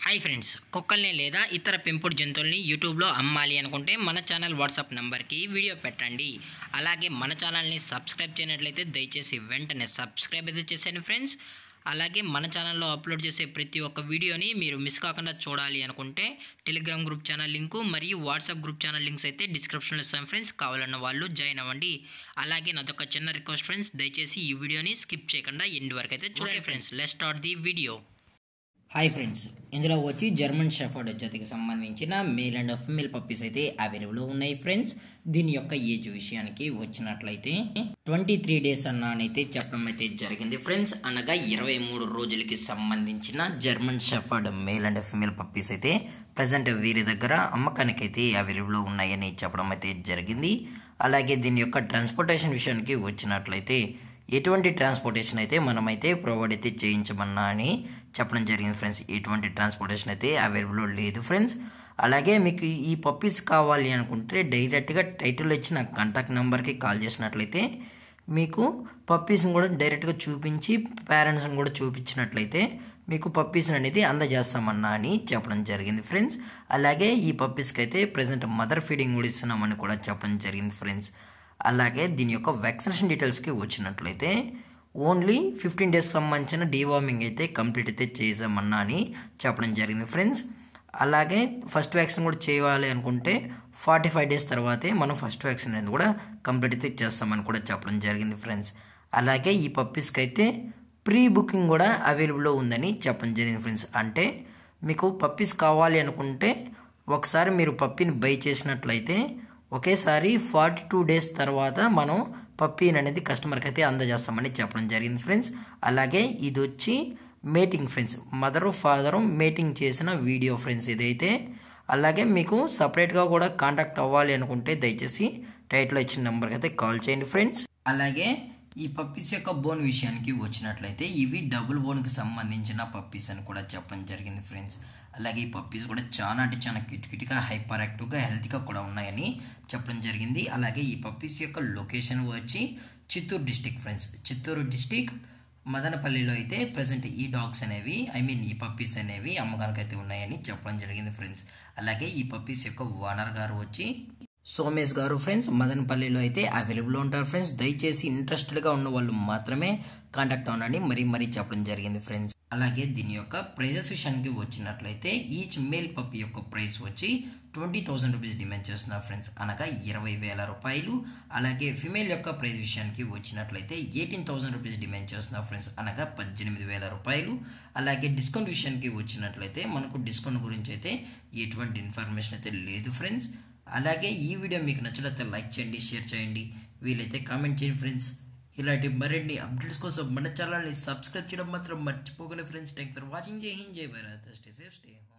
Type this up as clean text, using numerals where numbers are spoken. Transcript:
Hi friends, కుక్కల్ని లేదా ఇతర పెంపుడు జంతువుల్ని యూట్యూబ్లో అమ్మాలి అనుకుంటే మన ఛానల్ వాట్సాప్ నెంబర్కి వీడియో పెట్టండి. అలాగే మన ఛానల్ని సబ్స్క్రైబ్ చేయనట్లయితే దయచేసి వెంటనే సబ్స్క్రైబ్ అయితే చేసేయండి ఫ్రెండ్స్. అలాగే మన ఛానల్లో అప్లోడ్ చేసే ప్రతి ఒక్క వీడియోని మీరు మిస్ కాకుండా చూడాలి అనుకుంటే టెలిగ్రామ్ గ్రూప్ ఛానల్ లింకు మరియు వాట్సాప్ గ్రూప్ ఛానల్ లింక్స్ అయితే డిస్క్రిప్షన్లో ఇస్తాను ఫ్రెండ్స్. కావాలన్న వాళ్ళు జాయిన్ అవ్వండి. అలాగే నాదొక చిన్న రిక్వెస్ట్ ఫ్రెండ్స్, దయచేసి ఈ వీడియోని స్కిప్ చేయకుండా ఎండ్ వరకు అయితే చూడండి friends. Let's start the video. Hi friends, ఇందులో వచ్చి జర్మన్ షెఫర్డ్ జాతికి సంబంధించిన మేల్ అండ్ ఫీమేల్ పప్పీస్ అయితే అవైలబుల్ ఉన్నాయి ఫ్రెండ్స్. దీని యొక్క ఏజ్ విషయానికి వచ్చినట్లయితే 23 days అన్నైతే చెప్పడం అయితే జరిగింది ఫ్రెండ్స్. అనగా 23 రోజులకి సంబంధించిన German shepherd male and female puppies అయితే ప్రజెంట్ వీరి దగ్గర అమ్మకానికి అయితే అవైలబుల్ ఉన్నాయని చెప్పడం అయితే జరిగింది. అలాగే దీని యొక్క ట్రాన్స్పోర్టేషన్ విషయానికి వచ్చినట్లయితే ఎటువంటి ట్రాన్స్పోర్టేషన్ అయితే మనమైతే ప్రొవైడ్ అయితే చేయించమన్నా అని చెప్పడం జరిగింది ఫ్రెండ్స్. ఎటువంటి ట్రాన్స్పోర్టేషన్ అయితే అవైలబుల్ లేదు ఫ్రెండ్స్. అలాగే మీకు ఈ పప్పీస్ కావాలి అనుకుంటే డైరెక్ట్గా టైటిల్ ఇచ్చిన కాంటాక్ట్ నెంబర్కి కాల్ చేసినట్లయితే మీకు పప్పీస్ని కూడా డైరెక్ట్గా చూపించి పేరెంట్స్ని కూడా చూపించినట్లయితే మీకు పప్పీస్ని అనేది అందజేస్తామన్నా అని చెప్పడం జరిగింది ఫ్రెండ్స్. అలాగే ఈ పప్పీస్కి అయితే ప్రజెంట్ మదర్ ఫీడింగ్ కూడా ఇస్తున్నామని కూడా చెప్పడం జరిగింది ఫ్రెండ్స్. అలాగే దీని యొక్క వ్యాక్సినేషన్ డీటెయిల్స్కి వచ్చినట్లయితే ఓన్లీ 15 days సంబంధించిన డీవార్మింగ్ అయితే కంప్లీట్ అయితే చేసామన్నా అని చెప్పడం జరిగింది ఫ్రెండ్స్. అలాగే ఫస్ట్ వ్యాక్సిన్ కూడా చేయాలి అనుకుంటే 45 days తర్వాతే మనం ఫస్ట్ వ్యాక్సిన్ అనేది కూడా కంప్లీట్ అయితే చేస్తామని కూడా చెప్పడం జరిగింది ఫ్రెండ్స్. అలాగే ఈ పప్పీస్కి అయితే ప్రీ బుకింగ్ కూడా అవైలబుల్లో ఉందని చెప్పడం జరిగింది ఫ్రెండ్స్. అంటే మీకు పప్పీస్ కావాలి అనుకుంటే ఒకసారి మీరు పప్పీని బై చేసినట్లయితే ఒకేసారి 42 days తర్వాత మనం పప్పీని అనేది కస్టమర్కి అయితే అందజేస్తామని చెప్పడం జరిగింది ఫ్రెండ్స్. అలాగే ఇది వచ్చి mating friends, mother father mating చేసిన వీడియో ఫ్రెండ్స్ ఇదైతే. అలాగే మీకు సపరేట్గా కూడా కాంటాక్ట్ అవ్వాలి అనుకుంటే దయచేసి టైటిల్లో ఇచ్చిన నెంబర్కి అయితే కాల్ చేయండి ఫ్రెండ్స్. అలాగే ఈ పప్పీస్ యొక్క బోన్ విషయానికి వచ్చినట్లయితే ఇవి డబుల్ బోన్కి సంబంధించిన పప్పీస్ అని కూడా చెప్పడం జరిగింది ఫ్రెండ్స్. అలాగే ఈ పప్పీస్ కూడా చాలా అంటే చాలా క్యూట్గా హైపర్ యాక్టివ్గా హెల్తీగా కూడా ఉన్నాయని చెప్పడం జరిగింది. అలాగే ఈ పప్పీస్ యొక్క లొకేషన్ వచ్చి Chittoor district friends. Chittoor district మదనపల్లిలో అయితే ప్రజెంట్ ఈ డాగ్స్ అనేవి ఈ పప్పీస్ అనేవి అమ్మకానికి అయితే ఉన్నాయని చెప్పడం జరిగింది ఫ్రెండ్స్. అలాగే ఈ పప్పీస్ యొక్క ఓనర్ గారు వచ్చి సోమేష్ గారు ఫ్రెండ్స్ మదనపల్లిలో అయితే అవైలబుల్ ఉంటారు ఫ్రెండ్స్. దయచేసి ఇంట్రెస్టెడ్గా ఉన్న వాళ్ళు మాత్రమే కాంటాక్ట్ అవ్వండి మరీ చెప్పడం జరిగింది ఫ్రెండ్స్. అలాగే దీని యొక్క ప్రైజెస్ విషయానికి వచ్చినట్లయితే ఈచ్ మేల్ పప్పీ యొక్క ప్రైస్ వచ్చి 20,000 రూపీస్ డిమాండ్ చేస్తున్నారు ఫ్రెండ్స్, అనగా 20,000 రూపాయలు. అలాగే ఫిమేల్ యొక్క ప్రైస్ విషయానికి వచ్చినట్లయితే 18,000 రూపీస్ డిమాండ్ చేస్తున్నారు ఫ్రెండ్స్, అనగా 18,000 రూపాయలు. అలాగే డిస్కౌంట్ విషయానికి వచ్చినట్లయితే మనకు డిస్కౌంట్ గురించి అయితే ఎటువంటి ఇన్ఫర్మేషన్ అయితే లేదు ఫ్రెండ్స్. అలాగే ఈ వీడియో మీకు నచ్చినట్లయితే లైక్ చేయండి, షేర్ చేయండి, వీలైతే కామెంట్ చేయండి ఫ్రెండ్స్. ఇలాంటి మరిన్ని అప్డేట్స్ కోసం మన ఛానల్ని సబ్స్క్రైబ్ చేయడం మాత్రం మర్చిపోకండి ఫ్రెండ్స్. Thank for watching. జై హింద్, జై Bharat, stay safe, stay home.